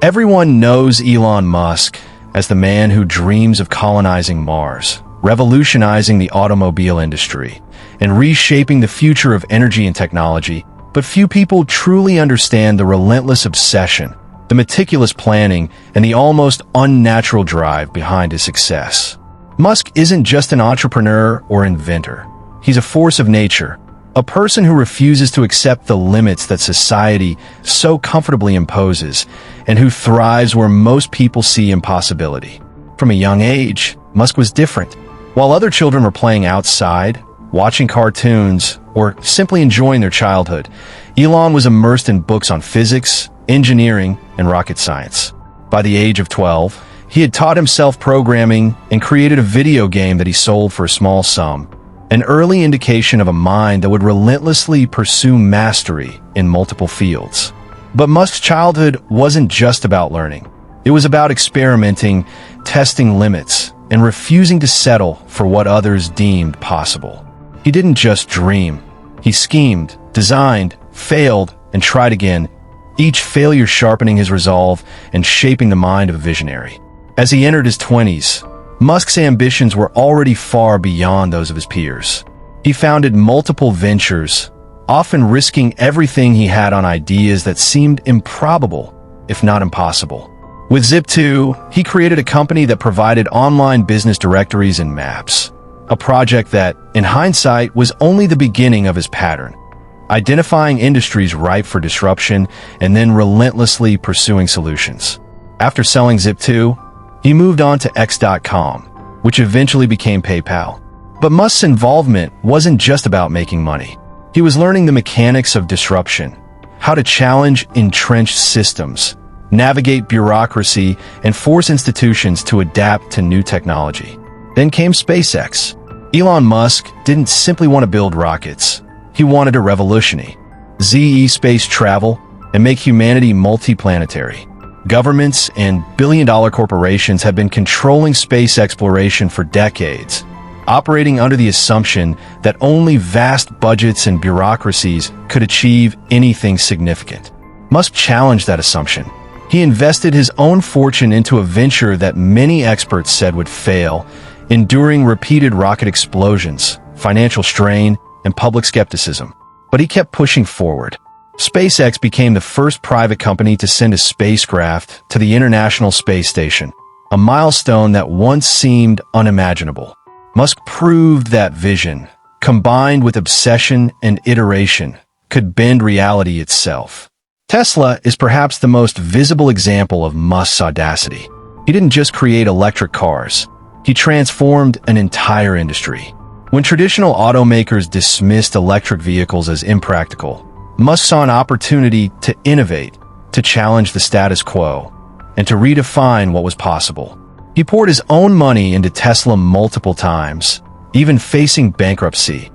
Everyone knows Elon Musk as the man who dreams of colonizing Mars, revolutionizing the automobile industry, and reshaping the future of energy and technology. But few people truly understand the relentless obsession, the meticulous planning, and the almost unnatural drive behind his success. Musk isn't just an entrepreneur or inventor. He's a force of nature, a person who refuses to accept the limits that society so comfortably imposes, and who thrives where most people see impossibility. From a young age, Musk was different. While other children were playing outside, watching cartoons, or simply enjoying their childhood, Elon was immersed in books on physics, engineering, and rocket science. By the age of 12, he had taught himself programming and created a video game that he sold for a small sum, an early indication of a mind that would relentlessly pursue mastery in multiple fields. But Musk's childhood wasn't just about learning. It was about experimenting, testing limits, and refusing to settle for what others deemed possible. He didn't just dream. He schemed, designed, failed, and tried again, each failure sharpening his resolve and shaping the mind of a visionary. As he entered his 20s, Musk's ambitions were already far beyond those of his peers. He founded multiple ventures, often risking everything he had on ideas that seemed improbable, if not impossible. With Zip2, he created a company that provided online business directories and maps, a project that, in hindsight, was only the beginning of his pattern, identifying industries ripe for disruption and then relentlessly pursuing solutions. After selling Zip2, he moved on to X.com, which eventually became PayPal. But Musk's involvement wasn't just about making money. He was learning the mechanics of disruption, how to challenge entrenched systems, navigate bureaucracy, and force institutions to adapt to new technology. Then came SpaceX. Elon Musk didn't simply want to build rockets. He wanted to revolutionize space travel and make humanity multiplanetary. Governments and billion-dollar corporations have been controlling space exploration for decades, operating under the assumption that only vast budgets and bureaucracies could achieve anything significant. Musk challenged that assumption. He invested his own fortune into a venture that many experts said would fail, enduring repeated rocket explosions, financial strain, and public skepticism. But he kept pushing forward. SpaceX became the first private company to send a spacecraft to the International Space Station, a milestone that once seemed unimaginable. Musk proved that vision, combined with obsession and iteration, could bend reality itself. Tesla is perhaps the most visible example of Musk's audacity. He didn't just create electric cars. He transformed an entire industry. When traditional automakers dismissed electric vehicles as impractical, Musk saw an opportunity to innovate, to challenge the status quo, and to redefine what was possible. He poured his own money into Tesla multiple times, even facing bankruptcy,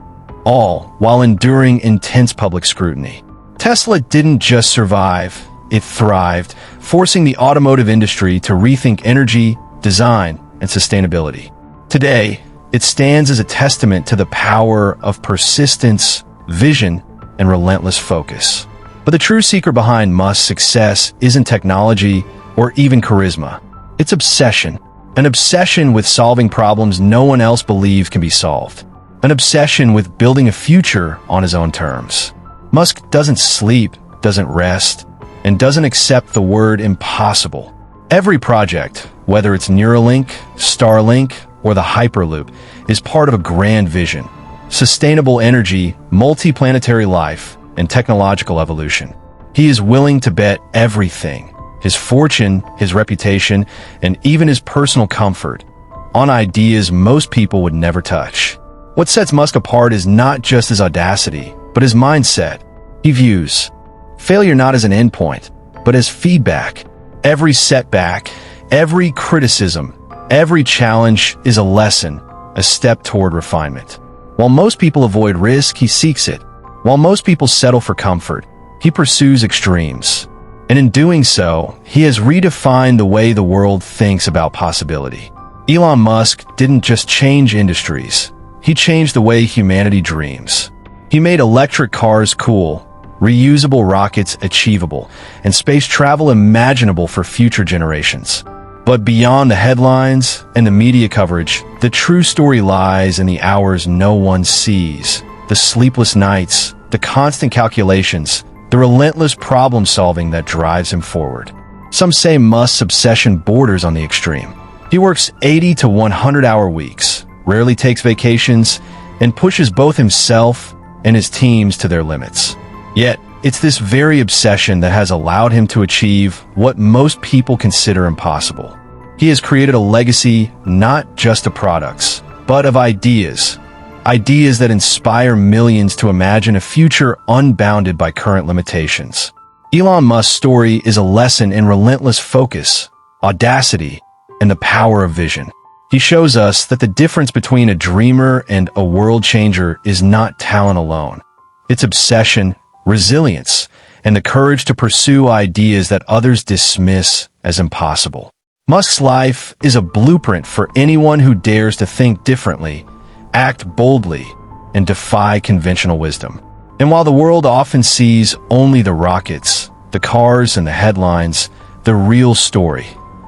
all while enduring intense public scrutiny. Tesla didn't just survive, it thrived, forcing the automotive industry to rethink energy, design, and sustainability. Today, it stands as a testament to the power of persistence, vision, and relentless focus. But the true secret behind Musk's success isn't technology or even charisma. It's obsession. An obsession with solving problems no one else believes can be solved. An obsession with building a future on his own terms. Musk doesn't sleep, doesn't rest, and doesn't accept the word impossible. Every project, whether it's Neuralink, Starlink, or the Hyperloop, is part of a grand vision. Sustainable energy, multiplanetary life, and technological evolution. He is willing to bet everything, his fortune, his reputation, and even his personal comfort, on ideas most people would never touch. What sets Musk apart is not just his audacity, but his mindset. He views failure not as an endpoint, but as feedback. Every setback, every criticism, every challenge is a lesson, a step toward refinement. While most people avoid risk, he seeks it. While most people settle for comfort, he pursues extremes. And in doing so, he has redefined the way the world thinks about possibility. Elon Musk didn't just change industries. He changed the way humanity dreams. He made electric cars cool, reusable rockets achievable, and space travel imaginable for future generations. But beyond the headlines and the media coverage, the true story lies in the hours no one sees, the sleepless nights, the constant calculations, the relentless problem-solving that drives him forward. Some say Musk's obsession borders on the extreme. He works 80 to 100-hour weeks, rarely takes vacations, and pushes both himself and his teams to their limits. Yet, it's this very obsession that has allowed him to achieve what most people consider impossible. He has created a legacy not just of products, but of ideas. Ideas that inspire millions to imagine a future unbounded by current limitations. Elon Musk's story is a lesson in relentless focus, audacity, and the power of vision. He shows us that the difference between a dreamer and a world changer is not talent alone. It's obsession, resilience, and the courage to pursue ideas that others dismiss as impossible. Musk's life is a blueprint for anyone who dares to think differently, act boldly, and defy conventional wisdom. And while the world often sees only the rockets, the cars, and the headlines, the real story,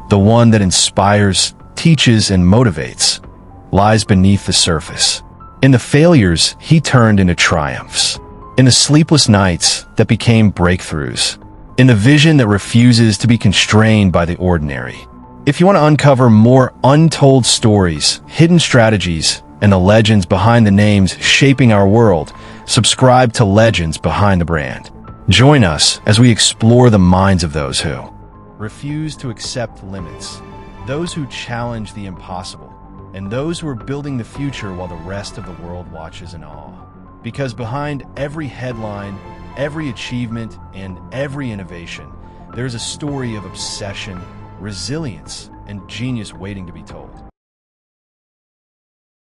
the one that inspires, teaches, and motivates, lies beneath the surface. In the failures he turned into triumphs. In the sleepless nights that became breakthroughs. In the vision that refuses to be constrained by the ordinary. If you want to uncover more untold stories, hidden strategies, and the legends behind the names shaping our world, subscribe to Legends Behind the Brand. Join us as we explore the minds of those who refuse to accept limits, those who challenge the impossible, and those who are building the future while the rest of the world watches in awe. Because behind every headline, every achievement, and every innovation, there's a story of obsession, resilience, and genius waiting to be told.